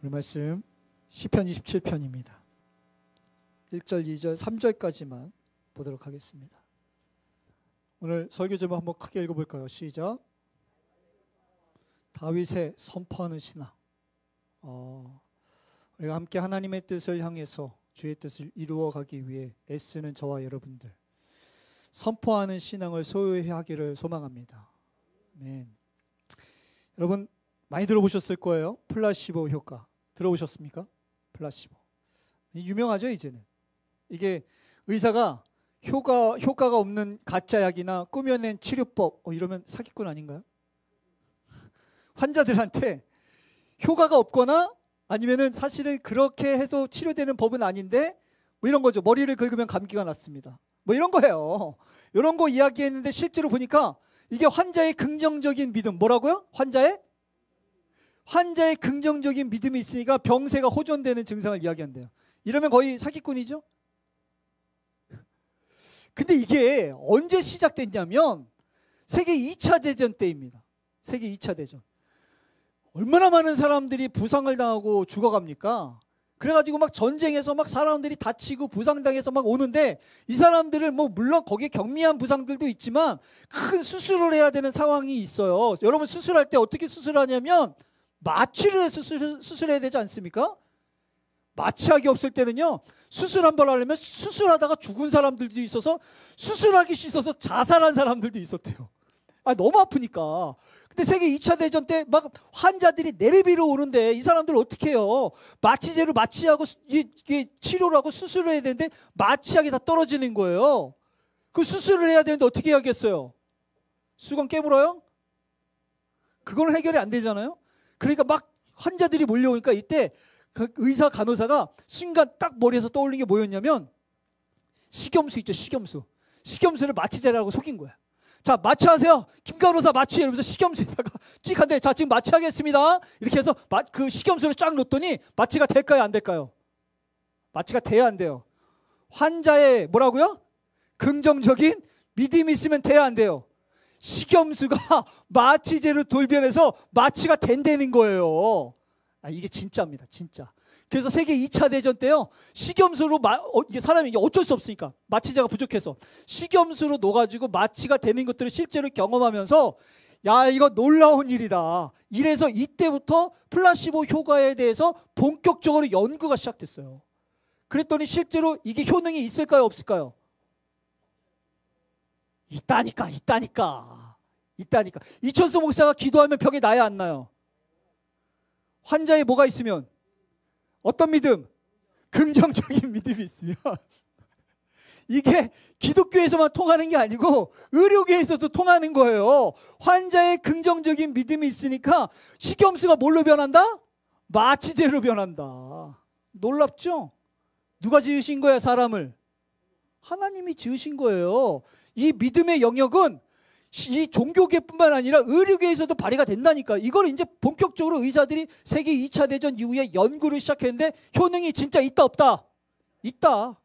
우리 말씀 시편 27편입니다. 1절, 2절, 3절까지만 보도록 하겠습니다. 오늘 설교 제목 한번 크게 읽어볼까요? 시작. 다윗의 선포하는 신앙. 우리가 함께 하나님의 뜻을 향해서 주의 뜻을 이루어가기 위해 애쓰는 저와 여러분들, 선포하는 신앙을 소유해 하기를 소망합니다. 아멘. 여러분 많이 들어보셨을 거예요. 플라시보 효과 들어보셨습니까? 플라시보 유명하죠. 이제는 이게 의사가 효과가 없는 가짜 약이나 꾸며낸 치료법 이러면 사기꾼 아닌가요? 환자들한테 효과가 없거나 아니면은 사실은 그렇게 해서 치료되는 법은 아닌데 뭐 이런 거죠. 머리를 긁으면 감기가 낫습니다. 뭐 이런 거예요. 이런 거 이야기했는데 실제로 보니까 이게 환자의 긍정적인 믿음, 뭐라고요? 환자의 긍정적인 믿음이 있으니까 병세가 호전되는 증상을 이야기한대요. 이러면 거의 사기꾼이죠. 근데 이게 언제 시작됐냐면 세계 2차 대전 때입니다. 세계 2차 대전. 얼마나 많은 사람들이 부상을 당하고 죽어갑니까? 그래가지고 막 전쟁에서 막 사람들이 다치고 부상당해서 막 오는데 이 사람들을 뭐 물론 거기에 경미한 부상들도 있지만 큰 수술을 해야 되는 상황이 있어요. 여러분 수술할 때 어떻게 수술하냐면 마취를 해서 수술해야 되지 않습니까? 마취약이 없을 때는요, 수술 한 번 하려면 수술하다가 죽은 사람들도 있어서 수술하기 싫어서 자살한 사람들도 있었대요. 너무 아프니까. 근데 세계 2차 대전 때 막 환자들이 내리비로 오는데 이 사람들 어떻게 해요? 마취제로 마취하고 이게 치료를 하고 수술을 해야 되는데 마취약이 다 떨어지는 거예요. 그 수술을 해야 되는데 어떻게 해야겠어요? 수건 깨물어요? 그건 해결이 안 되잖아요. 그러니까 막 환자들이 몰려오니까 이때 그 의사 간호사가 순간 딱 머리에서 떠올린 게 뭐였냐면 식염수 있죠. 식염수를 마취제라고 속인 거야. 자, 마취하세요. 김 간호사 마취해. 이러면서 식염수에다가 찍 한데, 자, 지금 마취하겠습니다. 이렇게 해서 그 식염수를 쫙 놓더니 마취가 될까요? 안 될까요? 마취가 돼야 안 돼요. 환자의 뭐라고요? 긍정적인 믿음이 있으면 돼야 안 돼요. 식염수가 마취제로 돌변해서 마취가 된다는 거예요. 이게 진짜입니다. 진짜. 그래서 세계 2차 대전 때요, 식염수로 이게 사람이 어쩔 수 없으니까 마취제가 부족해서 식염수로 녹아지고 마취가 되는 것들을 실제로 경험하면서 야, 이거 놀라운 일이다. 이래서 이때부터 플라시보 효과에 대해서 본격적으로 연구가 시작됐어요. 그랬더니 실제로 이게 효능이 있을까요? 없을까요? 있다니까. 이천수 목사가 기도하면 병이 나야 안 나요? 환자에 뭐가 있으면 어떤 믿음? 긍정적인 믿음이 있으면 이게 기독교에서만 통하는 게 아니고 의료계에서도 통하는 거예요. 환자의 긍정적인 믿음이 있으니까 식염수가 뭘로 변한다? 마취제로 변한다. 놀랍죠? 누가 지으신 거야, 사람을? 하나님이 지으신 거예요. 이 믿음의 영역은 이 종교계뿐만 아니라 의료계에서도 발휘가 된다니까. 이걸 이제 본격적으로 의사들이 세계 2차 대전 이후에 연구를 시작했는데 효능이 진짜 있다 없다? 있다.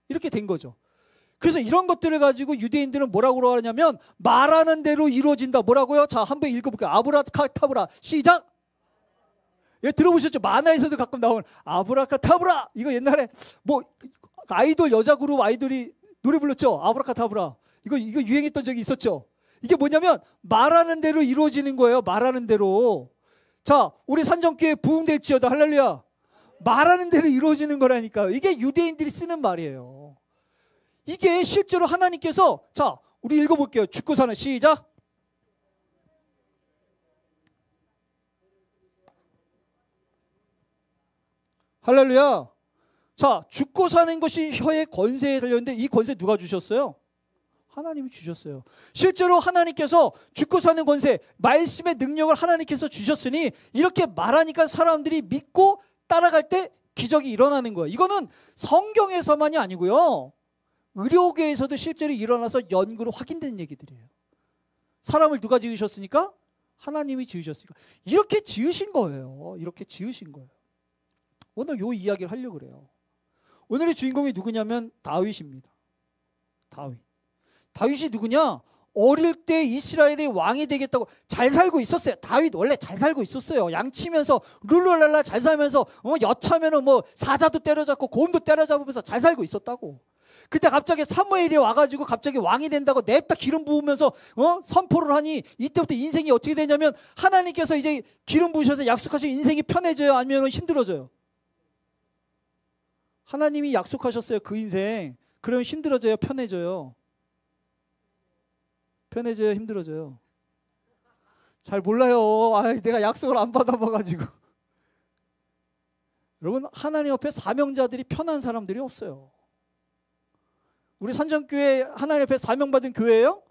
이렇게 된 거죠. 그래서 이런 것들을 가지고 유대인들은 뭐라고 하냐면 말하는 대로 이루어진다. 뭐라고요? 자, 한번 읽어볼게요. 아브라카타브라. 시작. 예, 들어보셨죠? 만화에서도 가끔 나오는 아브라카타브라. 이거 옛날에 뭐 아이돌, 여자 그룹 아이돌이 노래 불렀죠? 아브라카타브라. 이거 유행했던 적이 있었죠. 이게 뭐냐면 말하는 대로 이루어지는 거예요. 말하는 대로. 자, 우리 산정교회 부흥될지어다. 할렐루야. 말하는 대로 이루어지는 거라니까요. 이게 유대인들이 쓰는 말이에요. 이게 실제로 하나님께서, 자, 우리 읽어볼게요. 죽고 사는. 시작. 할렐루야. 자, 죽고 사는 것이 혀의 권세에 달렸는데 이 권세 누가 주셨어요? 하나님이 주셨어요. 실제로 하나님께서 죽고 사는 권세, 말씀의 능력을 하나님께서 주셨으니 이렇게 말하니까 사람들이 믿고 따라갈 때 기적이 일어나는 거예요. 이거는 성경에서만이 아니고요, 의료계에서도 실제로 일어나서 연구로 확인된 얘기들이에요. 사람을 누가 지으셨으니까? 하나님이 지으셨으니까. 이렇게 지으신 거예요. 오늘 요 이야기를 하려고 그래요. 오늘의 주인공이 누구냐면 다윗입니다. 다윗이 누구냐? 어릴 때 이스라엘의 왕이 되겠다고 잘 살고 있었어요. 다윗 원래 잘 살고 있었어요. 양치면서 룰루랄라 잘 살면서 여차면은 뭐 사자도 때려잡고 곰도 때려잡으면서 잘 살고 있었다고. 그때 갑자기 사무엘이 와가지고 갑자기 왕이 된다고 냅다 기름 부으면서 선포를 하니 이때부터 인생이 어떻게 되냐면 하나님께서 이제 기름 부으셔서 약속하신 인생이 편해져요? 아니면 힘들어져요? 하나님이 약속하셨어요. 그 인생. 그러면 힘들어져요? 편해져요? 편해져요? 힘들어져요? 잘 몰라요. 내가 약속을 안 받아봐가지고. 여러분, 하나님 앞에 사명자들이 편한 사람들이 없어요. 우리 산정교회 하나님 앞에 사명받은 교회예요?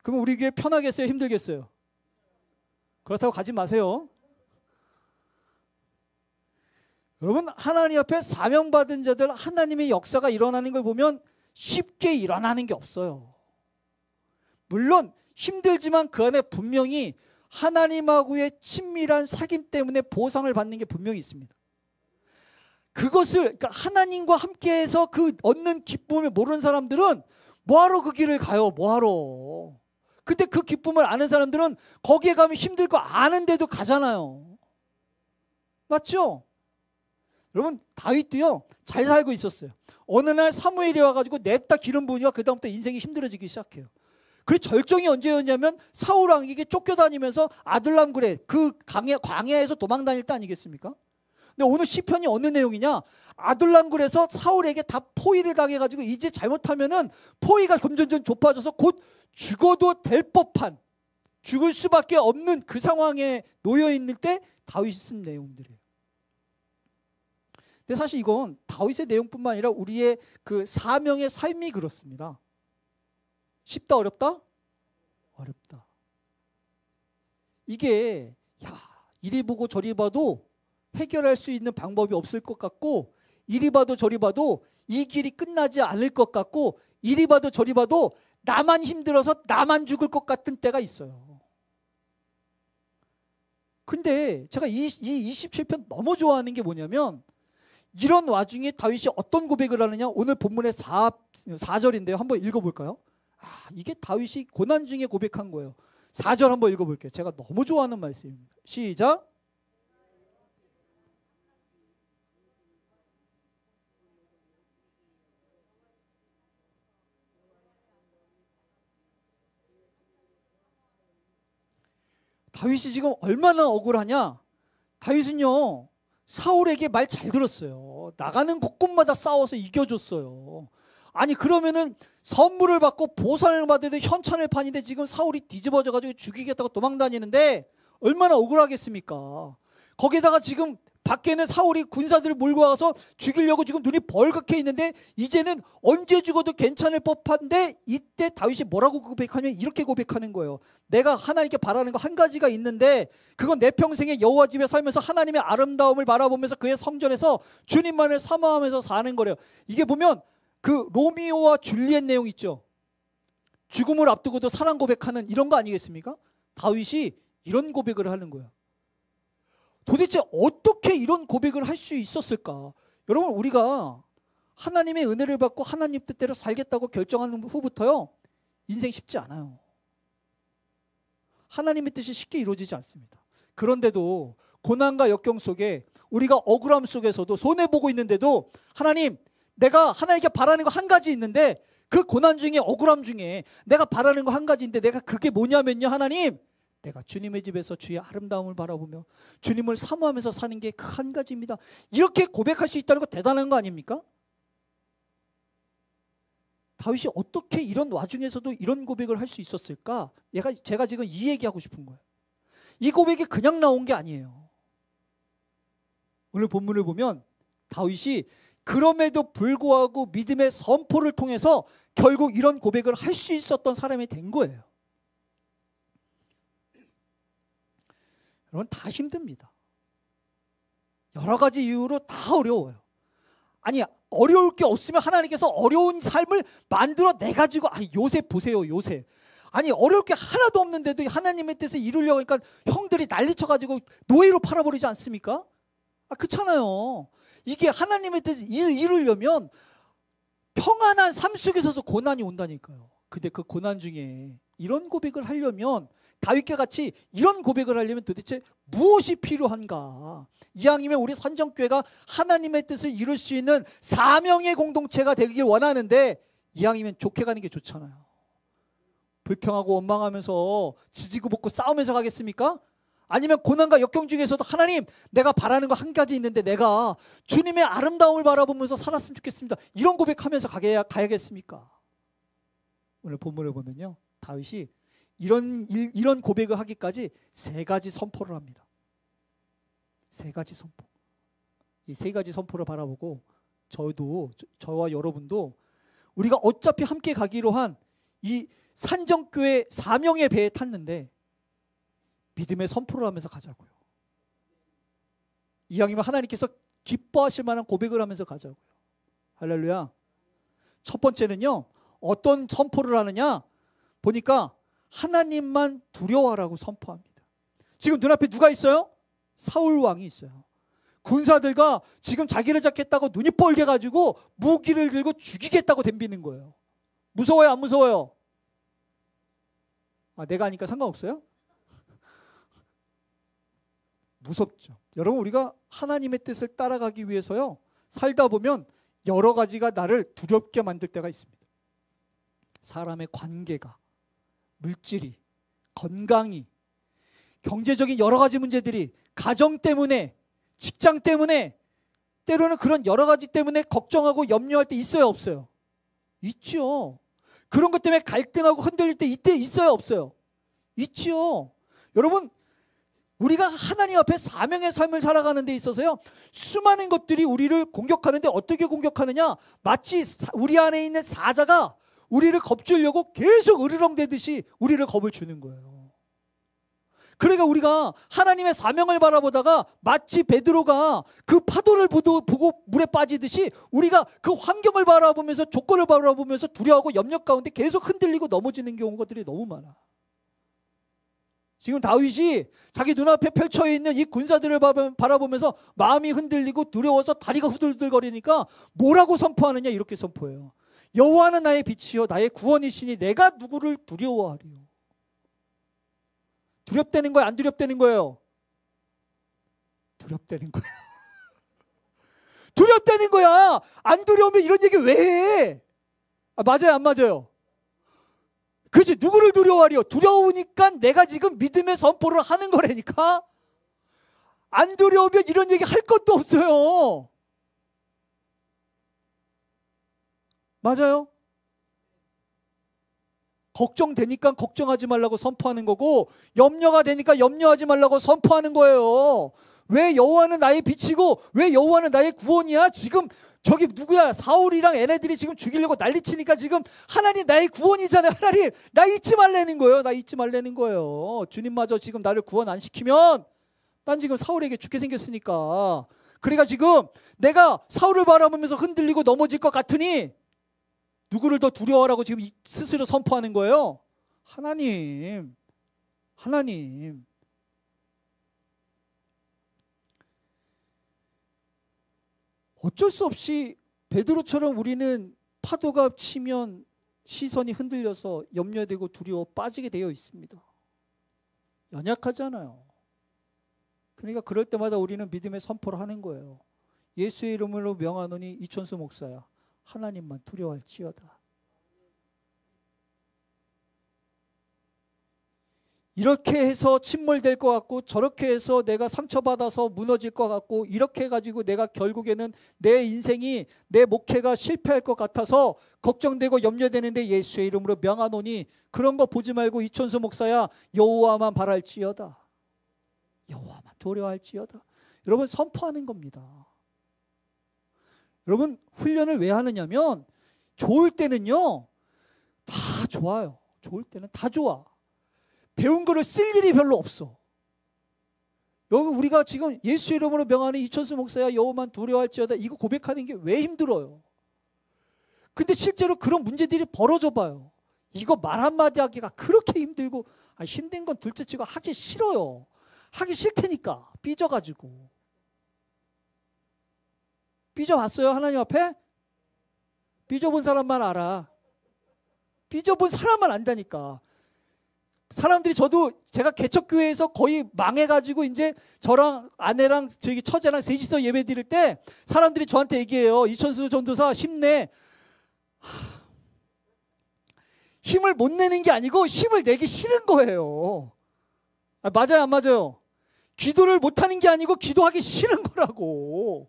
그럼 우리 교회 편하겠어요? 힘들겠어요? 그렇다고 가지 마세요. 여러분, 하나님 앞에 사명받은 자들, 하나님의 역사가 일어나는 걸 보면 쉽게 일어나는 게 없어요. 물론 힘들지만 그 안에 분명히 하나님하고의 친밀한 사귐 때문에 보상을 받는 게 분명히 있습니다. 그것을 그러니까 하나님과 함께해서 그 얻는 기쁨을 모르는 사람들은 뭐하러 그 길을 가요? 뭐하러? 근데 그 기쁨을 아는 사람들은 거기에 가면 힘들 거 아는데도 가잖아요. 맞죠? 여러분, 다윗도요 잘 살고 있었어요. 어느 날 사무엘이 와가지고 냅다 기름 부으니까 그 다음부터 인생이 힘들어지기 시작해요. 그 절정이 언제였냐면 사울 왕에게 쫓겨다니면서 아둘람 굴에 그 광야에서 도망 다닐 때 아니겠습니까? 근데 오늘 시편이 어느 내용이냐? 아둘람 굴에서 사울에게 다 포위를 당해가지고 이제 잘못하면은 포위가 점점점 좁아져서 곧 죽어도 될 법한, 죽을 수밖에 없는 그 상황에 놓여 있는 때 다윗이 쓴 내용들이에요. 근데 사실 이건 다윗의 내용뿐만 아니라 우리의 그 사명의 삶이 그렇습니다. 쉽다 어렵다? 어렵다. 이게 이리 보고 저리 봐도 해결할 수 있는 방법이 없을 것 같고, 이리 봐도 저리 봐도 이 길이 끝나지 않을 것 같고, 이리 봐도 저리 봐도 나만 힘들어서 나만 죽을 것 같은 때가 있어요. 근데 제가 이 27편 너무 좋아하는 게 뭐냐면, 이런 와중에 다윗이 어떤 고백을 하느냐? 오늘 본문의 4절인데요. 한번 읽어볼까요? 이게 다윗이 고난 중에 고백한 거예요. 4절 한번 읽어볼게요. 제가 너무 좋아하는 말씀입니다. 시작. 다윗이 지금 얼마나 억울하냐? 다윗은요 사울에게 말 잘 들었어요. 나가는 곳곳마다 싸워서 이겨줬어요. 아니 그러면은 선물을 받고 보상을 받아도 현찬을 파는데 지금 사울이 뒤집어져가지고 죽이겠다고 도망다니는데 얼마나 억울하겠습니까? 거기다가 지금 밖에는 사울이 군사들을 몰고 와서 죽이려고 지금 눈이 벌겋게 있는데 이제는 언제 죽어도 괜찮을 법한데, 이때 다윗이 뭐라고 고백하냐면 이렇게 고백하는 거예요. 내가 하나님께 바라는 거 한 가지가 있는데 그건 내 평생에 여호와 집에 살면서 하나님의 아름다움을 바라보면서 그의 성전에서 주님만을 사모하면서 사는 거래요. 이게 보면 그 로미오와 줄리엣 내용 있죠. 죽음을 앞두고도 사랑 고백하는 이런 거 아니겠습니까? 다윗이 이런 고백을 하는 거예요. 도대체 어떻게 이런 고백을 할 수 있었을까? 여러분, 우리가 하나님의 은혜를 받고 하나님 뜻대로 살겠다고 결정하는 후부터요 인생 쉽지 않아요. 하나님의 뜻이 쉽게 이루어지지 않습니다. 그런데도 고난과 역경 속에 우리가 억울함 속에서도 손해보고 있는데도 하나님, 내가 하나님께 바라는 거 한 가지 있는데 그 고난 중에 억울함 중에 내가 바라는 거 한 가지인데 내가 그게 뭐냐면요, 하나님, 내가 주님의 집에서 주의 아름다움을 바라보며 주님을 사모하면서 사는 게 그 한 가지입니다. 이렇게 고백할 수 있다는 거 대단한 거 아닙니까? 다윗이 어떻게 이런 와중에서도 이런 고백을 할 수 있었을까? 제가 지금 이 얘기하고 싶은 거예요. 이 고백이 그냥 나온 게 아니에요. 오늘 본문을 보면 다윗이 그럼에도 불구하고 믿음의 선포를 통해서 결국 이런 고백을 할 수 있었던 사람이 된 거예요. 여러분, 다 힘듭니다. 여러 가지 이유로 다 어려워요. 아니, 어려울 게 없으면 하나님께서 어려운 삶을 만들어 내가지고, 요셉 보세요, 요셉. 아니, 어려울 게 하나도 없는데도 하나님의 뜻을 이루려고 하니까 형들이 난리쳐가지고 노예로 팔아버리지 않습니까? 그렇잖아요. 이게 하나님의 뜻을 이루려면 평안한 삶 속에서도 고난이 온다니까요. 근데 그 고난 중에 이런 고백을 하려면, 다윗과 같이 이런 고백을 하려면 도대체 무엇이 필요한가? 이왕이면 우리 선정교회가 하나님의 뜻을 이룰 수 있는 사명의 공동체가 되길 원하는데, 이왕이면 좋게 가는 게 좋잖아요. 불평하고 원망하면서 지지고 볶고 싸우면서 가겠습니까? 아니면 고난과 역경 중에서도 하나님, 내가 바라는 거 한 가지 있는데 내가 주님의 아름다움을 바라보면서 살았으면 좋겠습니다, 이런 고백하면서 가야겠습니까? 오늘 본문을 보면요, 다윗이 이런 고백을 하기까지 세 가지 선포를 합니다. 세 가지 선포. 이 세 가지 선포를 바라보고 저와 여러분도 우리가 어차피 함께 가기로 한 이 산정교회 사명의 배에 탔는데 믿음의 선포를 하면서 가자고요. 이왕이면 하나님께서 기뻐하실 만한 고백을 하면서 가자고요. 할렐루야. 첫 번째는요, 어떤 선포를 하느냐 보니까 하나님만 두려워하라고 선포합니다. 지금 눈앞에 누가 있어요? 사울 왕이 있어요. 군사들과 지금 자기를 잡겠다고 눈이 뻘게 가지고 무기를 들고 죽이겠다고 덤비는 거예요. 무서워요, 안 무서워요? 내가 하니까 상관없어요? 무섭죠. 여러분, 우리가 하나님의 뜻을 따라가기 위해서요, 살다 보면 여러 가지가 나를 두렵게 만들 때가 있습니다. 사람의 관계가, 물질이, 건강이, 경제적인 여러 가지 문제들이, 가정 때문에, 직장 때문에, 때로는 그런 여러 가지 때문에 걱정하고 염려할 때 있어요, 없어요? 있죠. 그런 것 때문에 갈등하고 흔들릴 때 이때 있어요, 없어요? 있죠. 여러분, 우리가 하나님 앞에 사명의 삶을 살아가는 데 있어서요, 수많은 것들이 우리를 공격하는데 어떻게 공격하느냐, 마치 우리 안에 있는 사자가 우리를 겁주려고 계속 으르렁대듯이 우리를 겁을 주는 거예요. 그러니까 우리가 하나님의 사명을 바라보다가 마치 베드로가 그 파도를 보고 물에 빠지듯이 우리가 그 환경을 바라보면서, 조건을 바라보면서 두려워하고 염려 가운데 계속 흔들리고 넘어지는 경우들이 너무 많아. 지금 다윗이 자기 눈앞에 펼쳐있는 이 군사들을 바라보면서 마음이 흔들리고 두려워서 다리가 후들들거리니까 뭐라고 선포하느냐, 이렇게 선포해요. 여호와는 나의 빛이요 나의 구원이시니 내가 누구를 두려워하리요. 두렵다는 거예요, 안 두렵다는 거예요? 두렵다는 거예요. 두렵다는 거야. 안 두려우면 이런 얘기 왜 해? 맞아요, 안 맞아요? 그렇지. 누구를 두려워하리요? 두려우니까 내가 지금 믿음의 선포를 하는 거라니까. 안 두려우면 이런 얘기 할 것도 없어요. 맞아요? 걱정되니까 걱정하지 말라고 선포하는 거고, 염려가 되니까 염려하지 말라고 선포하는 거예요. 왜 여호와는 나의 빛이고 왜 여호와는 나의 구원이야? 지금 저기 누구야? 사울이랑 얘네들이 지금 죽이려고 난리치니까 지금 하나님 나의 구원이잖아요. 하나님 나 잊지 말라는 거예요. 나 잊지 말라는 거예요. 주님마저 지금 나를 구원 안 시키면 난 지금 사울에게 죽게 생겼으니까. 그러니까 지금 내가 사울을 바라보면서 흔들리고 넘어질 것 같으니 누구를 더 두려워하라고 지금 스스로 선포하는 거예요? 하나님. 하나님. 어쩔 수 없이 베드로처럼 우리는 파도가 치면 시선이 흔들려서 염려되고 두려워 빠지게 되어 있습니다. 연약하잖아요. 그러니까 그럴 때마다 우리는 믿음의 선포를 하는 거예요. 예수의 이름으로 명하노니 이천수 목사야, 하나님만 두려워할지어다. 이렇게 해서 침몰될 것 같고, 저렇게 해서 내가 상처받아서 무너질 것 같고, 이렇게 해가지고 내가 결국에는 내 인생이, 내 목회가 실패할 것 같아서 걱정되고 염려되는데 예수의 이름으로 명하노니 그런 거 보지 말고 이천수 목사야, 여호와만 바랄지어다. 여호와만 두려워할지어다. 여러분, 선포하는 겁니다. 여러분, 훈련을 왜 하느냐면 좋을 때는요 다 좋아요. 좋을 때는 다 좋아. 배운 거를 쓸 일이 별로 없어. 여기 우리가 지금 예수 이름으로 명하는 이천수 목사야, 여호와만 두려워할지어다, 이거 고백하는 게 왜 힘들어요? 근데 실제로 그런 문제들이 벌어져 봐요. 이거 말 한마디 하기가 그렇게 힘들고, 힘든 건 둘째치고 하기 싫어요. 하기 싫다니까. 삐져가지고. 삐져봤어요? 하나님 앞에? 삐져본 사람만 알아. 삐져본 사람만 안다니까. 사람들이 제가 개척교회에서 거의 망해가지고 이제 저랑 아내랑 저기 처제랑 셋이서 예배 드릴 때 사람들이 저한테 얘기해요. 이천수 전도사 힘내. 힘을 못 내는 게 아니고 힘을 내기 싫은 거예요. 맞아요, 안 맞아요? 기도를 못하는 게 아니고 기도하기 싫은 거라고.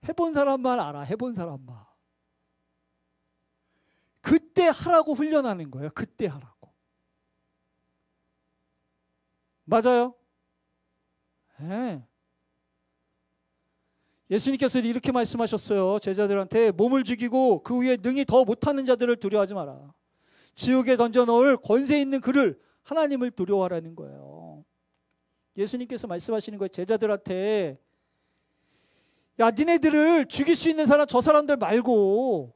해본 사람만 알아, 해본 사람만. 그때 하라고 훈련하는 거예요. 그때 하라고. 맞아요? 네. 예수님께서 이렇게 말씀하셨어요. 제자들한테 몸을 죽이고 그 위에 능히 더 못하는 자들을 두려워하지 마라. 지옥에 던져넣을 권세 있는 그를, 하나님을 두려워하라는 거예요. 예수님께서 말씀하시는 거예요. 제자들한테 야, 니네들을 죽일 수 있는 사람, 저 사람들 말고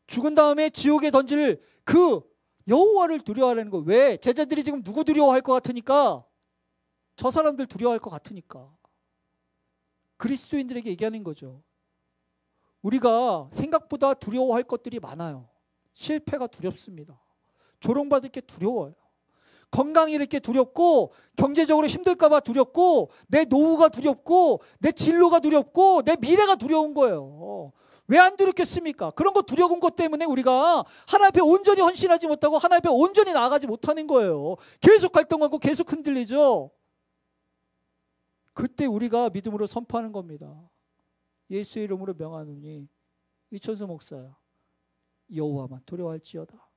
죽은 다음에 지옥에 던질 그 여호와를 두려워하라는 거예요. 왜? 제자들이 지금 누구 두려워할 것 같으니까? 저 사람들 두려워할 것 같으니까. 그리스도인들에게 얘기하는 거죠. 우리가 생각보다 두려워할 것들이 많아요. 실패가 두렵습니다. 조롱받을 게 두려워요. 건강이 이렇게 두렵고, 경제적으로 힘들까 봐 두렵고, 내 노후가 두렵고, 내 진로가 두렵고, 내 미래가 두려운 거예요. 왜 안 두렵겠습니까? 그런 거 두려운 것 때문에 우리가 하나님 앞에 온전히 헌신하지 못하고 하나님 앞에 온전히 나아가지 못하는 거예요. 계속 갈등하고 계속 흔들리죠. 그때 우리가 믿음으로 선포하는 겁니다. 예수의 이름으로 명하노니 이천수 목사야, 여호와만 두려워할지어다.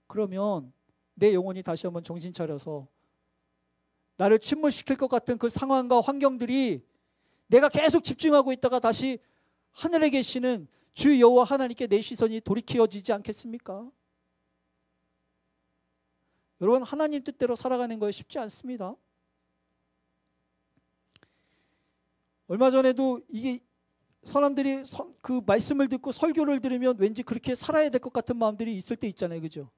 그러면 내 영혼이 다시 한번 정신 차려서 나를 침몰시킬 것 같은 그 상황과 환경들이 내가 계속 집중하고 있다가 다시 하늘에 계시는 주 여호와 하나님께 내 시선이 돌이켜지지 않겠습니까? 여러분, 하나님 뜻대로 살아가는 거 쉽지 않습니다. 얼마 전에도 이게 사람들이 그 말씀을 듣고 설교를 들으면 왠지 그렇게 살아야 될 것 같은 마음들이 있을 때 있잖아요. 그죠?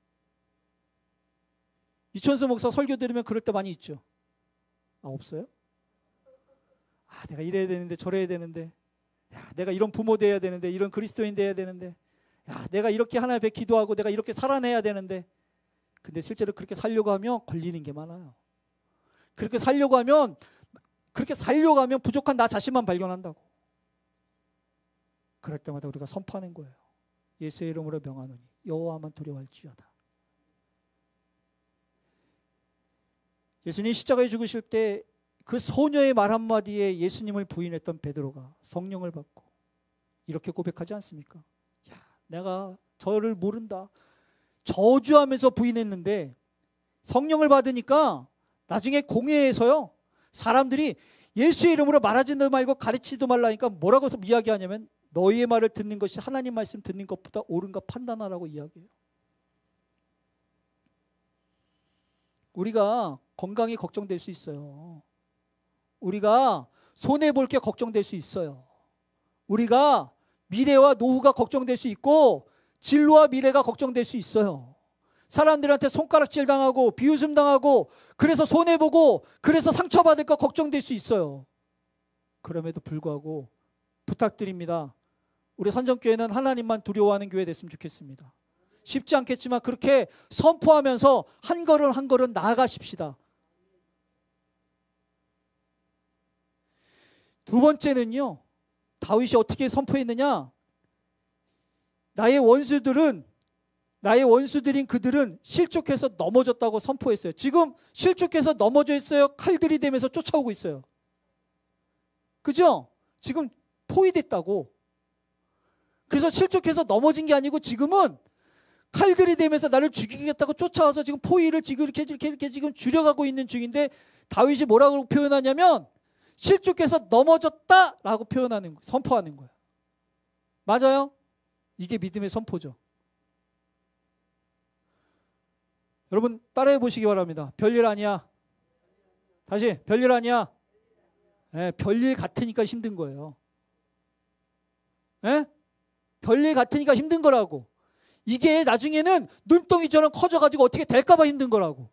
이천수 목사 설교 들으면 그럴 때 많이 있죠. 아, 없어요? 아, 내가 이래야 되는데 저래야 되는데, 야, 내가 이런 부모 돼야 되는데, 이런 그리스도인 돼야 되는데, 야, 내가 이렇게 하나님 앞에 기도하고 내가 이렇게 살아내야 되는데. 근데 실제로 그렇게 살려고 하면 걸리는 게 많아요. 그렇게 살려고 하면 부족한 나 자신만 발견한다고. 그럴 때마다 우리가 선포하는 거예요. 예수의 이름으로 명하노니 여호와만 두려워할지어다. 예수님 십자가에 죽으실 때 그 소녀의 말 한마디에 예수님을 부인했던 베드로가 성령을 받고 이렇게 고백하지 않습니까? 야, 내가 저를 모른다. 저주하면서 부인했는데 성령을 받으니까 나중에 공회에서요, 사람들이 예수의 이름으로 말하지도 말고 가르치지도 말라니까 뭐라고 이야기하냐면 너희의 말을 듣는 것이 하나님 말씀 듣는 것보다 옳은가 판단하라고 이야기해요. 우리가 건강이 걱정될 수 있어요. 우리가 손해볼 게 걱정될 수 있어요. 우리가 미래와 노후가 걱정될 수 있고 진로와 미래가 걱정될 수 있어요. 사람들한테 손가락질 당하고 비웃음 당하고 그래서 손해보고 그래서 상처받을까 걱정될 수 있어요. 그럼에도 불구하고 부탁드립니다. 우리 선정교회는 하나님만 두려워하는 교회 됐으면 좋겠습니다. 쉽지 않겠지만 그렇게 선포하면서 한 걸음 한 걸음 나아가십시다. 두 번째는요, 다윗이 어떻게 선포했느냐? 나의 원수들인 그들은 실족해서 넘어졌다고 선포했어요. 지금 실족해서 넘어져 있어요. 칼들이 대면서 쫓아오고 있어요. 그죠? 지금 포위됐다고. 그래서 실족해서 넘어진 게 아니고 지금은 칼들이 대면서 나를 죽이겠다고 쫓아와서 지금 포위를 지금 이렇게 지금 줄여가고 있는 중인데 다윗이 뭐라고 표현하냐면 실족해서 넘어졌다라고 선포하는 거예요. 맞아요? 이게 믿음의 선포죠. 여러분 따라해 보시기 바랍니다. 별일 아니야. 다시, 별일 아니야. 네, 별일 같으니까 힘든 거예요. 네? 별일 같으니까 힘든 거라고. 이게 나중에는 눈덩이처럼 커져가지고 어떻게 될까 봐 힘든 거라고.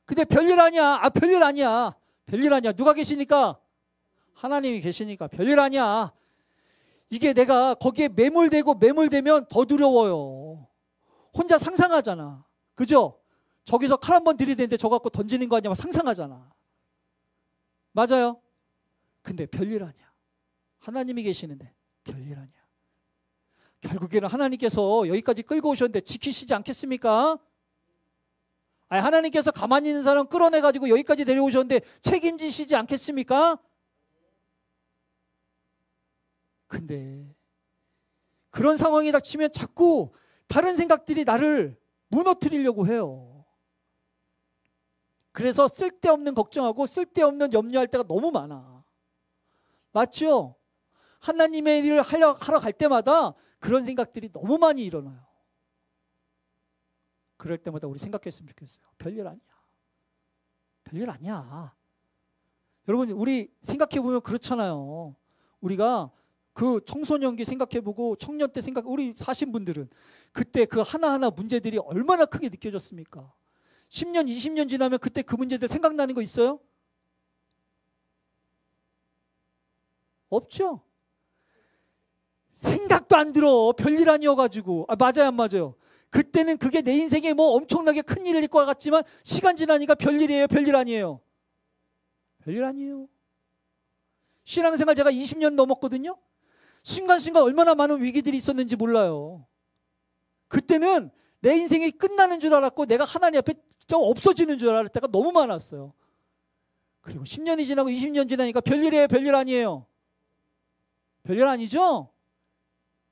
근데 별일 아니야. 아, 별일 아니야. 별일 아니야. 누가 계시니까? 하나님이 계시니까 별일 아니야. 이게 내가 거기에 매몰되면 더 두려워요. 혼자 상상하잖아. 그죠? 저기서 칼 한 번 들이대는데 저 갖고 던지는 거 아니야? 막 상상하잖아. 맞아요? 근데 별일 아니야. 하나님이 계시는데 별일 아니야. 결국에는 하나님께서 여기까지 끌고 오셨는데 지키시지 않겠습니까? 아니, 하나님께서 가만히 있는 사람 끌어내가지고 여기까지 데려오셨는데 책임지시지 않겠습니까? 근데 그런 상황이 닥치면 자꾸 다른 생각들이 나를 무너뜨리려고 해요. 그래서 쓸데없는 걱정하고 쓸데없는 염려할 때가 너무 많아. 맞죠? 하나님의 일을 하러 갈 때마다 그런 생각들이 너무 많이 일어나요. 그럴 때마다 우리 생각했으면 좋겠어요. 별일 아니야. 별일 아니야. 여러분, 우리 생각해보면 그렇잖아요. 우리가 그 청소년기 생각해보고 청년 때 우리 사신 분들은 그때 그 하나하나 문제들이 얼마나 크게 느껴졌습니까? 10년, 20년 지나면 그때 그 문제들 생각나는 거 있어요? 없죠? 생각도 안 들어. 별일 아니어가지고. 맞아요, 안 맞아요? 그때는 그게 내 인생에 뭐 엄청나게 큰 일일 것 같지만 시간 지나니까 별일이에요, 별일 아니에요? 별일 아니에요. 신앙생활 제가 20년 넘었거든요. 순간순간 얼마나 많은 위기들이 있었는지 몰라요. 그때는 내 인생이 끝나는 줄 알았고 내가 하나님 앞에 진짜 없어지는 줄 알았을 때가 너무 많았어요. 그리고 10년이 지나고 20년 지나니까 별일이에요, 별일 아니에요? 별일 아니죠?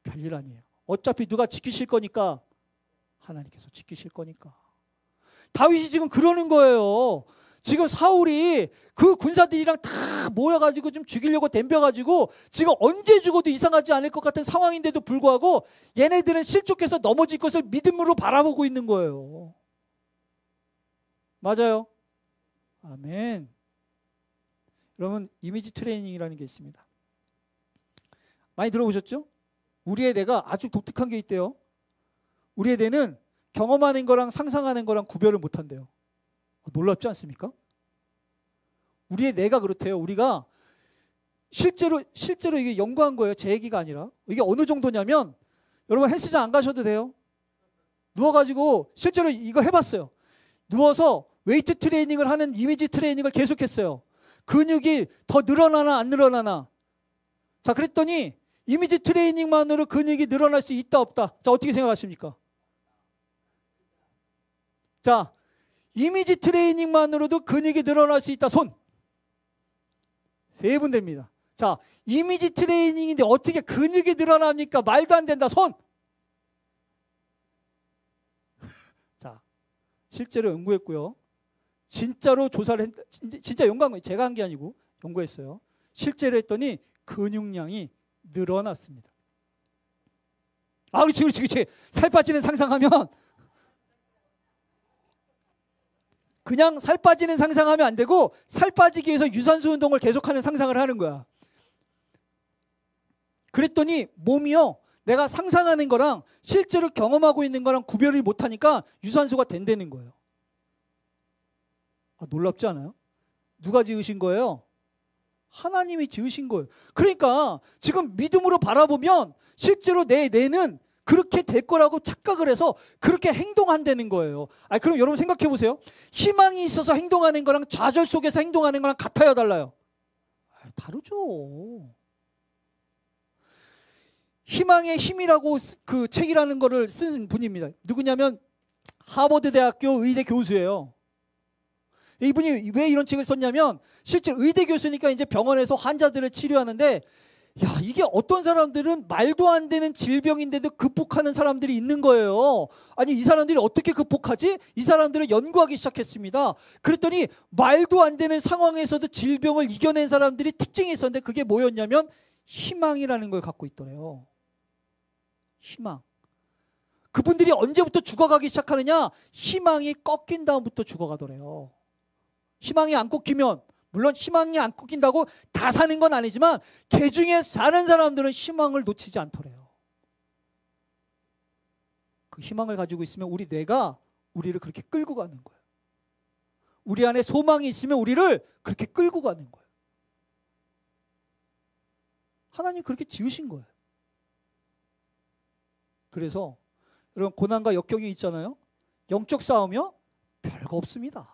별일 아니에요. 어차피 누가 지키실 거니까. 하나님께서 지키실 거니까. 다윗이 지금 그러는 거예요. 지금 사울이 그 군사들이랑 다 모여가지고 좀 죽이려고 덤벼가지고 지금 언제 죽어도 이상하지 않을 것 같은 상황인데도 불구하고 얘네들은 실족해서 넘어질 것을 믿음으로 바라보고 있는 거예요. 맞아요? 아멘. 여러분, 이미지 트레이닝이라는 게 있습니다. 많이 들어보셨죠? 우리의 뇌가 아주 독특한 게 있대요. 우리의 뇌는 경험하는 거랑 상상하는 거랑 구별을 못한대요. 놀랍지 않습니까? 우리의 뇌가 그렇대요. 우리가 실제로 이게 연구한 거예요. 제 얘기가 아니라. 이게 어느 정도냐면 여러분 헬스장 안 가셔도 돼요. 누워가지고 실제로 이거 해봤어요. 누워서 웨이트 트레이닝을 하는 이미지 트레이닝을 계속했어요. 근육이 더 늘어나나 안 늘어나나. 자, 그랬더니 이미지 트레이닝만으로 근육이 늘어날 수 있다 없다. 자, 어떻게 생각하십니까? 자, 이미지 트레이닝만으로도 근육이 늘어날 수 있다. 손. 3분 됩니다. 자, 이미지 트레이닝인데 어떻게 근육이 늘어납니까? 말도 안 된다. 손. 자, 실제로 연구했고요. 진짜로 조사를 진짜 연구한 거예요. 제가 한 게 아니고 연구했어요. 실제로 했더니 근육량이 늘어났습니다. 아, 그렇지. 살 빠지는 상상하면 그냥 살 빠지는 상상하면 안 되고 살 빠지기 위해서 유산소 운동을 계속하는 상상을 하는 거야. 그랬더니 몸이요, 내가 상상하는 거랑 실제로 경험하고 있는 거랑 구별을 못하니까 유산소가 된다는 거예요. 놀랍지 않아요? 누가 지으신 거예요? 하나님이 지으신 거예요. 그러니까 지금 믿음으로 바라보면 실제로 내 뇌는 그렇게 될 거라고 착각을 해서 그렇게 행동한다는 거예요. 그럼 여러분 생각해 보세요. 희망이 있어서 행동하는 거랑 좌절 속에서 행동하는 거랑 같아요, 달라요? 다르죠. 희망의 힘이라고 그 책이라는 거를 쓴 분입니다. 누구냐면 하버드 대학교 의대 교수예요. 이분이 왜 이런 책을 썼냐면 실제 의대 교수니까 이제 병원에서 환자들을 치료하는데, 야, 이게 어떤 사람들은 말도 안 되는 질병인데도 극복하는 사람들이 있는 거예요. 아니, 이 사람들이 어떻게 극복하지? 이 사람들을 연구하기 시작했습니다. 그랬더니 말도 안 되는 상황에서도 질병을 이겨낸 사람들이 특징이 있었는데 그게 뭐였냐면 희망이라는 걸 갖고 있더래요. 희망. 그분들이 언제부터 죽어가기 시작하느냐? 희망이 꺾인 다음부터 죽어가더래요. 희망이 안 꺾이면, 물론 희망이 안 꺾인다고 다 사는 건 아니지만 그 중에 사는 사람들은 희망을 놓치지 않더래요. 그 희망을 가지고 있으면 우리 뇌가 우리를 그렇게 끌고 가는 거예요. 우리 안에 소망이 있으면 우리를 그렇게 끌고 가는 거예요. 하나님 그렇게 지으신 거예요. 그래서 여러분 고난과 역경이 있잖아요. 영적 싸움이요? 별거 없습니다.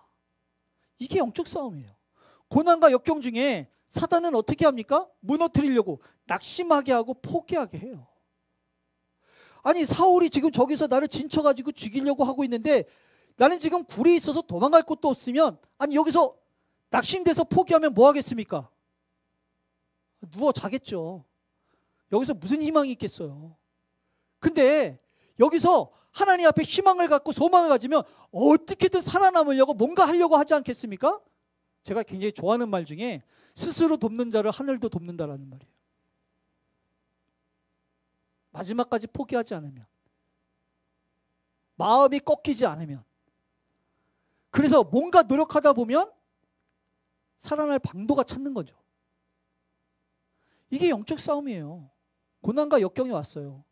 이게 영적 싸움이에요. 고난과 역경 중에 사단은 어떻게 합니까? 무너뜨리려고 낙심하게 하고 포기하게 해요. 아니 사울이 지금 저기서 나를 진쳐가지고 죽이려고 하고 있는데 나는 지금 굴에 있어서 도망갈 곳도 없으면 아니 여기서 낙심돼서 포기하면 뭐 하겠습니까? 누워 자겠죠. 여기서 무슨 희망이 있겠어요. 근데 여기서 하나님 앞에 희망을 갖고 소망을 가지면 어떻게든 살아남으려고 뭔가 하려고 하지 않겠습니까? 제가 굉장히 좋아하는 말 중에 스스로 돕는 자를 하늘도 돕는다라는 말이에요. 마지막까지 포기하지 않으면, 마음이 꺾이지 않으면, 그래서 뭔가 노력하다 보면 살아날 방도가 찾는 거죠. 이게 영적 싸움이에요. 고난과 역경이 왔어요.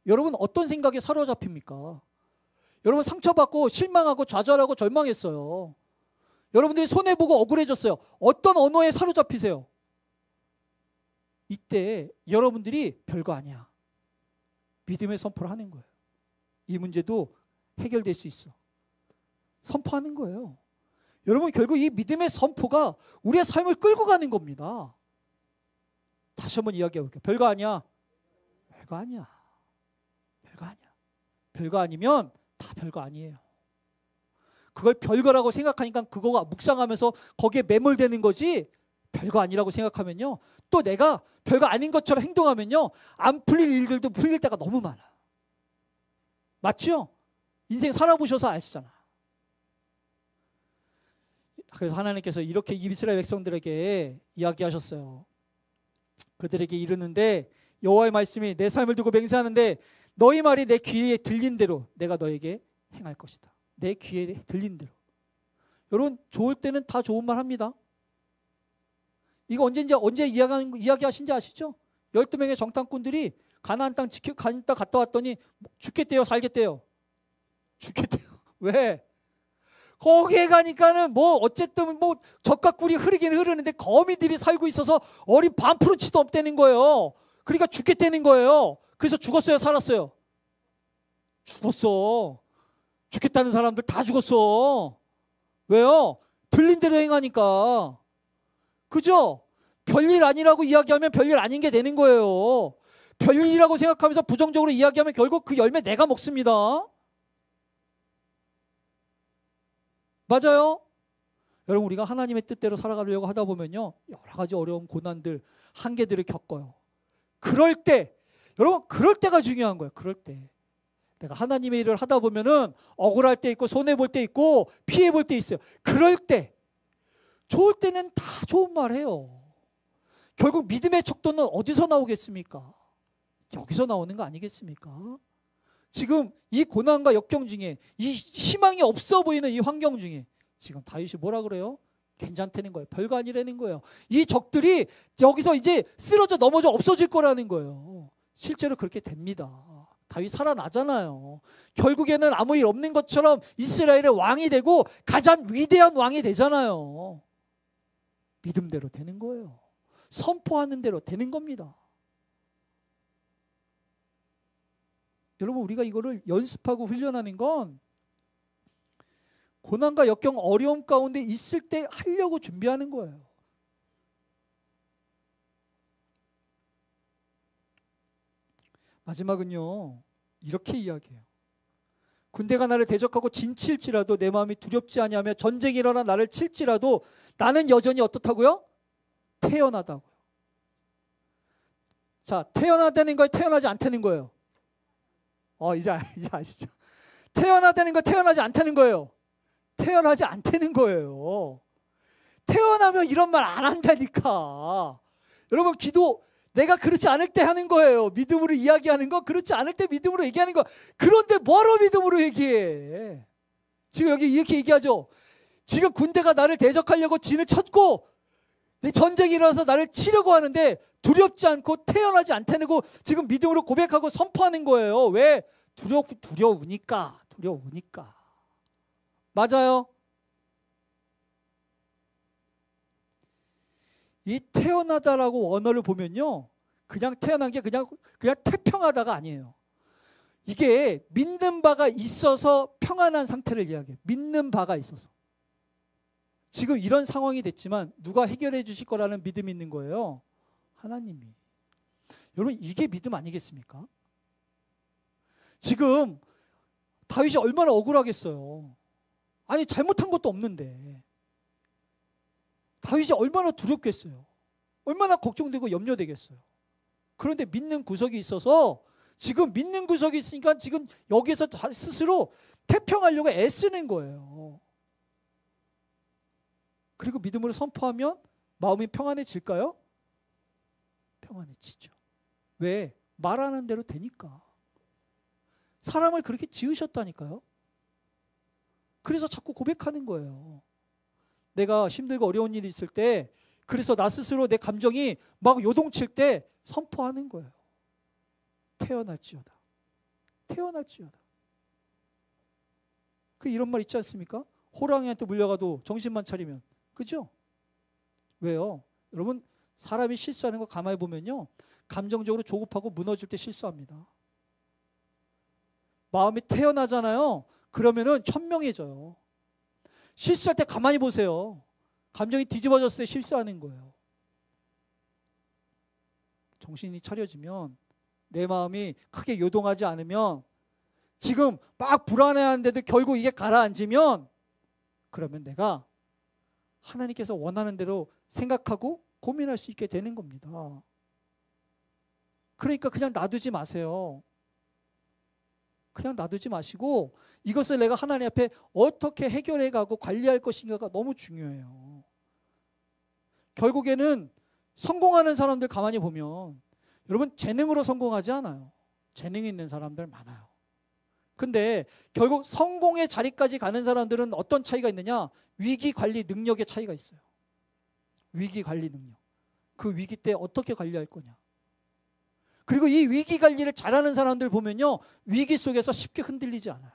여러분 어떤 생각에 사로잡힙니까? 여러분 상처받고 실망하고 좌절하고 절망했어요. 여러분들이 손해보고 억울해졌어요. 어떤 언어에 사로잡히세요? 이때 여러분들이 별거 아니야. 믿음의 선포를 하는 거예요. 이 문제도 해결될 수 있어. 선포하는 거예요. 여러분 결국 이 믿음의 선포가 우리의 삶을 끌고 가는 겁니다. 다시 한번 이야기해 볼게요. 별거 아니야. 별거 아니야. 별거 아니야. 별거 아니면 다 별거 아니에요. 그걸 별거라고 생각하니까 그거가 묵상하면서 거기에 매몰되는 거지, 별거 아니라고 생각하면요 또 내가 별거 아닌 것처럼 행동하면요 안 풀릴 일들도 풀릴 때가 너무 많아. 맞죠? 인생 살아보셔서 아시잖아. 그래서 하나님께서 이렇게 이스라엘 백성들에게 이야기하셨어요. 그들에게 이르는데 여호와의 말씀이 내 삶을 두고 맹세하는데 너희 말이 내 귀에 들린 대로 내가 너에게 행할 것이다. 내 귀에 들린 대로. 여러분 좋을 때는 다 좋은 말 합니다. 이거 언제 이야기하신지 아시죠? 12명의 정탐꾼들이 가나안 땅 갔다 왔더니 죽겠대요, 살겠대요? 죽겠대요. 왜? 거기에 가니까는 뭐 어쨌든 뭐 젖과 꿀이 흐르긴 흐르는데 거미들이 살고 있어서 어린 반푸르치도 없다는 거예요. 그러니까 죽겠다는 거예요. 그래서 죽었어요, 살았어요? 죽었어. 죽겠다는 사람들 다 죽었어. 왜요? 들린 대로 행하니까. 그죠? 별일 아니라고 이야기하면 별일 아닌 게 되는 거예요. 별일이라고 생각하면서 부정적으로 이야기하면 결국 그 열매 내가 먹습니다. 맞아요? 여러분 우리가 하나님의 뜻대로 살아가려고 하다 보면요 여러 가지 어려운 고난들, 한계들을 겪어요. 그럴 때 여러분 그럴 때가 중요한 거예요. 그럴 때 내가 하나님의 일을 하다 보면은 억울할 때 있고 손해볼 때 있고 피해볼 때 있어요. 그럴 때 좋을 때는 다 좋은 말 해요. 결국 믿음의 척도는 어디서 나오겠습니까? 여기서 나오는 거 아니겠습니까? 지금 이 고난과 역경 중에 이 희망이 없어 보이는 이 환경 중에 지금 다윗이 뭐라 그래요? 괜찮다는 거예요. 별거 아니라는 거예요. 이 적들이 여기서 이제 쓰러져 넘어져 없어질 거라는 거예요. 실제로 그렇게 됩니다. 다윗 살아나잖아요. 결국에는 아무 일 없는 것처럼 이스라엘의 왕이 되고 가장 위대한 왕이 되잖아요. 믿음대로 되는 거예요. 선포하는 대로 되는 겁니다. 여러분 우리가 이거를 연습하고 훈련하는 건 고난과 역경 어려움 가운데 있을 때 하려고 준비하는 거예요. 마지막은요 이렇게 이야기해요. 군대가 나를 대적하고 진칠지라도 내 마음이 두렵지 아니하며 전쟁이 일어나 나를 칠지라도 나는 여전히 어떻다고요? 태어나다고요. 자, 태어나다는 거예요? 태어나지 않다는 거예요? 이제 아시죠? 태어나다는 거 태어나지 않다는 거예요. 태어나지 않다는 거예요. 태어나면 이런 말 안 한다니까. 여러분 기도 내가 그렇지 않을 때 하는 거예요. 믿음으로 이야기하는 거, 그렇지 않을 때 믿음으로 얘기하는 거. 그런데 뭐하러 믿음으로 얘기해? 지금 여기 이렇게 얘기하죠. 지금 군대가 나를 대적하려고 진을 쳤고 전쟁이 일어나서 나를 치려고 하는데 두렵지 않고 태어나지 않다는 거 지금 믿음으로 고백하고 선포하는 거예요. 왜? 두려우니까. 맞아요? 이 태어나다라고 언어를 보면요 그냥 태어난 게 그냥 태평하다가 아니에요. 이게 믿는 바가 있어서 평안한 상태를 이야기해요. 믿는 바가 있어서. 지금 이런 상황이 됐지만 누가 해결해 주실 거라는 믿음이 있는 거예요. 하나님이. 여러분, 이게 믿음 아니겠습니까? 지금 다윗이 얼마나 억울하겠어요. 아니, 잘못한 것도 없는데. 다윗이 얼마나 두렵겠어요. 얼마나 걱정되고 염려되겠어요. 그런데 믿는 구석이 있어서, 지금 믿는 구석이 있으니까 지금 여기에서 스스로 태평하려고 애쓰는 거예요. 그리고 믿음으로 선포하면 마음이 평안해질까요? 평안해지죠. 왜? 말하는 대로 되니까. 사람을 그렇게 지으셨다니까요. 그래서 자꾸 고백하는 거예요. 내가 힘들고 어려운 일이 있을 때, 그래서 나 스스로 내 감정이 막 요동칠 때 선포하는 거예요. 태어날지어다. 태어날지어다. 그 이런 말 있지 않습니까? 호랑이한테 물려가도 정신만 차리면. 그죠? 왜요? 여러분, 사람이 실수하는 거 가만히 보면요, 감정적으로 조급하고 무너질 때 실수합니다. 마음이 태어나잖아요. 그러면은 현명해져요. 실수할 때 가만히 보세요. 감정이 뒤집어졌을 때 실수하는 거예요. 정신이 차려지면, 내 마음이 크게 요동하지 않으면, 지금 막 불안해하는데도 결국 이게 가라앉으면, 그러면 내가 하나님께서 원하는 대로 생각하고 고민할 수 있게 되는 겁니다. 그러니까 그냥 놔두지 마세요. 그냥 놔두지 마시고 이것을 내가 하나님 앞에 어떻게 해결해 가고 관리할 것인가가 너무 중요해요. 결국에는 성공하는 사람들 가만히 보면, 여러분, 재능으로 성공하지 않아요. 재능이 있는 사람들 많아요. 근데 결국 성공의 자리까지 가는 사람들은 어떤 차이가 있느냐? 위기 관리 능력의 차이가 있어요. 위기 관리 능력. 그 위기 때 어떻게 관리할 거냐. 그리고 이 위기 관리를 잘하는 사람들 보면요, 위기 속에서 쉽게 흔들리지 않아요.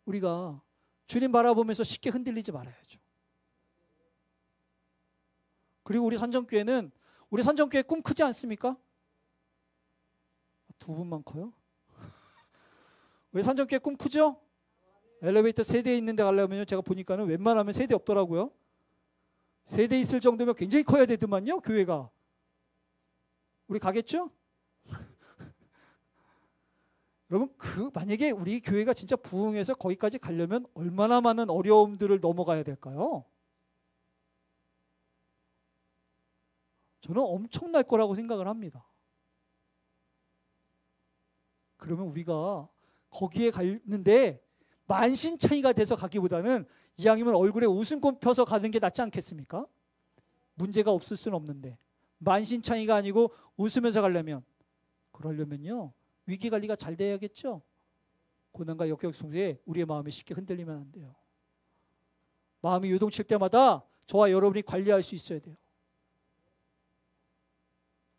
우리가 주님 바라보면서 쉽게 흔들리지 말아야죠. 그리고 우리 산정교회는, 우리 산정교회 꿈 크지 않습니까? 두 분만 커요? 우리 산정교회 꿈 크죠? 엘리베이터 3대 있는 데 가려면요, 제가 보니까는 웬만하면 3대 없더라고요. 3대 있을 정도면 굉장히 커야 되더만요, 교회가. 우리 가겠죠? 여러분, 만약에 우리 교회가 진짜 부흥해서 거기까지 가려면 얼마나 많은 어려움들을 넘어가야 될까요? 저는 엄청날 거라고 생각을 합니다. 그러면 우리가 거기에 가는데 만신창이가 돼서 가기보다는 이왕이면 얼굴에 웃음꽃 펴서 가는 게 낫지 않겠습니까? 문제가 없을 수는 없는데, 만신창이가 아니고 웃으면서 가려면, 그러려면요, 위기관리가 잘 돼야겠죠. 고난과 역경 속에 우리의 마음이 쉽게 흔들리면 안 돼요. 마음이 요동칠 때마다 저와 여러분이 관리할 수 있어야 돼요.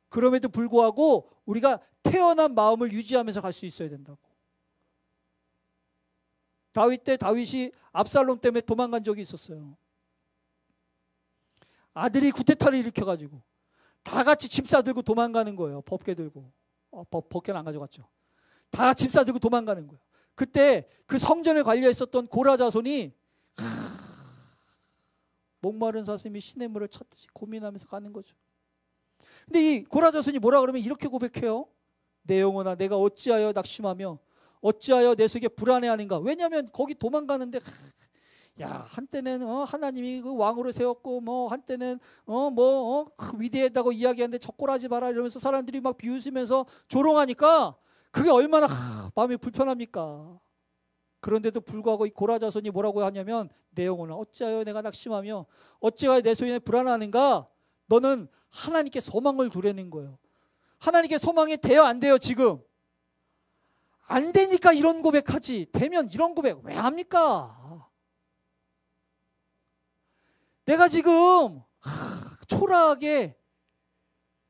그럼에도 불구하고 우리가 태어난 마음을 유지하면서 갈 수 있어야 된다고. 다윗 때 다윗이 압살롬 때문에 도망간 적이 있었어요. 아들이 구테타를 일으켜가지고 다 같이 짐 싸들고 도망가는 거예요. 법궤 들고. 법궤는 안 가져갔죠. 다 짐 싸들고 도망가는 거예요. 그때 그 성전을 관리했었던 고라자손이 목마른 사슴이 시냇물을 찾듯이 고민하면서 가는 거죠. 근데 이 고라자손이 뭐라 그러면 이렇게 고백해요. 내 영혼아, 내가 어찌하여 낙심하며 어찌하여 내 속에 불안해하는가. 왜냐하면 거기 도망가는데, 야, 한때는 하나님이 그 왕으로 세웠고, 뭐 한때는 위대하다고 이야기하는데 적골하지 마라 이러면서 사람들이 막 비웃으면서 조롱하니까 그게 얼마나 마음이 불편합니까? 그런데도 불구하고 이 고라자손이 뭐라고 하냐면, 내 영혼아, 어찌하여 내가 낙심하며 어찌하여 내 속에 불안하는가. 너는 하나님께 소망을 두라는 거예요. 하나님께 소망이 돼요, 안 돼요? 지금 안 되니까 이런 고백하지. 되면 이런 고백 왜 합니까? 내가 지금 초라하게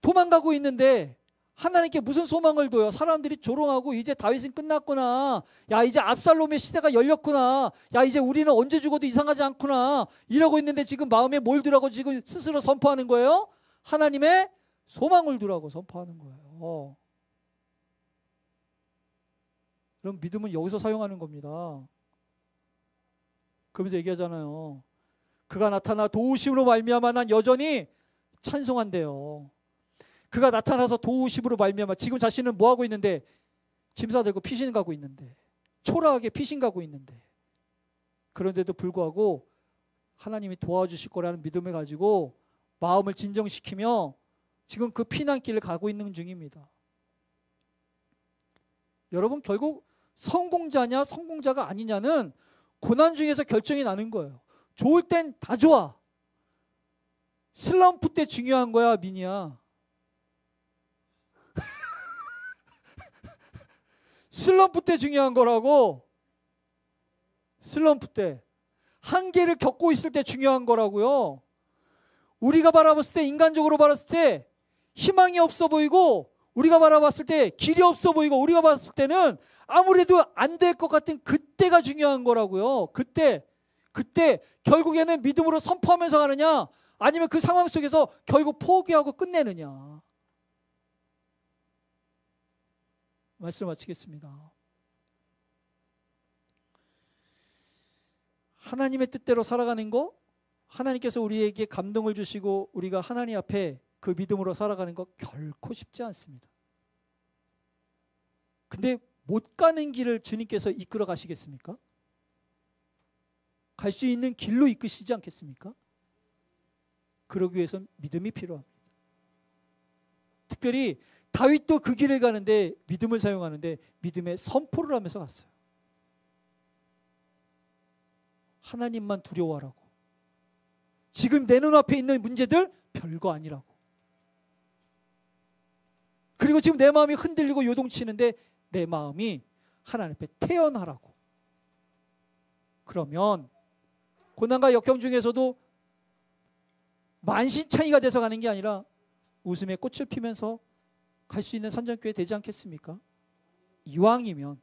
도망가고 있는데 하나님께 무슨 소망을 둬요? 사람들이 조롱하고 이제 다윗은 끝났구나. 야, 이제 압살롬의 시대가 열렸구나. 야, 이제 우리는 언제 죽어도 이상하지 않구나. 이러고 있는데 지금 마음에 뭘 두라고 지금 스스로 선포하는 거예요? 하나님의 소망을 두라고 선포하는 거예요. 그럼 믿음은 여기서 사용하는 겁니다. 그러면서 얘기하잖아요. 그가 나타나 도우심으로 말미암아 난 여전히 찬송한대요. 그가 나타나서 도우심으로 말미암아 지금 자신은 뭐 하고 있는데 짐 싸들고 피신 가고 있는데 초라하게 피신 가고 있는데 그런데도 불구하고 하나님이 도와주실 거라는 믿음을 가지고 마음을 진정시키며 지금 그 피난길을 가고 있는 중입니다. 여러분 결국 성공자냐 성공자가 아니냐는 고난 중에서 결정이 나는 거예요. 좋을 땐 다 좋아. 슬럼프 때 중요한 거야, 민이야. 슬럼프 때 중요한 거라고. 슬럼프 때. 한계를 겪고 있을 때 중요한 거라고요. 우리가 바라봤을 때, 인간적으로 바라봤을 때 희망이 없어 보이고, 우리가 바라봤을 때 길이 없어 보이고, 우리가 봤을 때는 아무래도 안 될 것 같은 그때가 중요한 거라고요. 그때 결국에는 믿음으로 선포하면서 가느냐, 아니면 그 상황 속에서 결국 포기하고 끝내느냐. 말씀을 마치겠습니다. 하나님의 뜻대로 살아가는 거, 하나님께서 우리에게 감동을 주시고 우리가 하나님 앞에 그 믿음으로 살아가는 거 결코 쉽지 않습니다. 근데 못 가는 길을 주님께서 이끌어 가시겠습니까? 갈 수 있는 길로 이끄시지 않겠습니까? 그러기 위해서 믿음이 필요합니다. 특별히 다윗도 그 길을 가는데 믿음을 사용하는데 믿음의 선포를 하면서 갔어요. 하나님만 두려워하라고. 지금 내 눈앞에 있는 문제들 별거 아니라고. 그리고 지금 내 마음이 흔들리고 요동치는데 내 마음이 하나님 앞에 태어나라고. 그러면 고난과 역경 중에서도 만신창이가 돼서 가는 게 아니라 웃음의 꽃을 피면서 갈 수 있는 산전교회 되지 않겠습니까? 이왕이면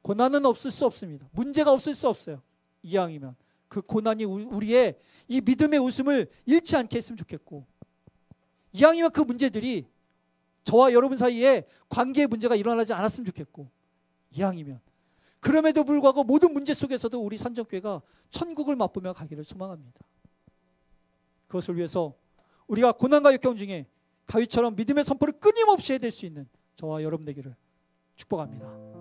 고난은 없을 수 없습니다. 문제가 없을 수 없어요. 이왕이면 그 고난이 우리의 이 믿음의 웃음을 잃지 않게 했으면 좋겠고, 이왕이면 그 문제들이 저와 여러분 사이에 관계의 문제가 일어나지 않았으면 좋겠고, 이왕이면 그럼에도 불구하고 모든 문제 속에서도 우리 산전교회가 천국을 맛보며 가기를 소망합니다. 그것을 위해서 우리가 고난과 역경 중에 다윗처럼 믿음의 선포를 끊임없이 해야 될 수 있는 저와 여러분 되기를 축복합니다.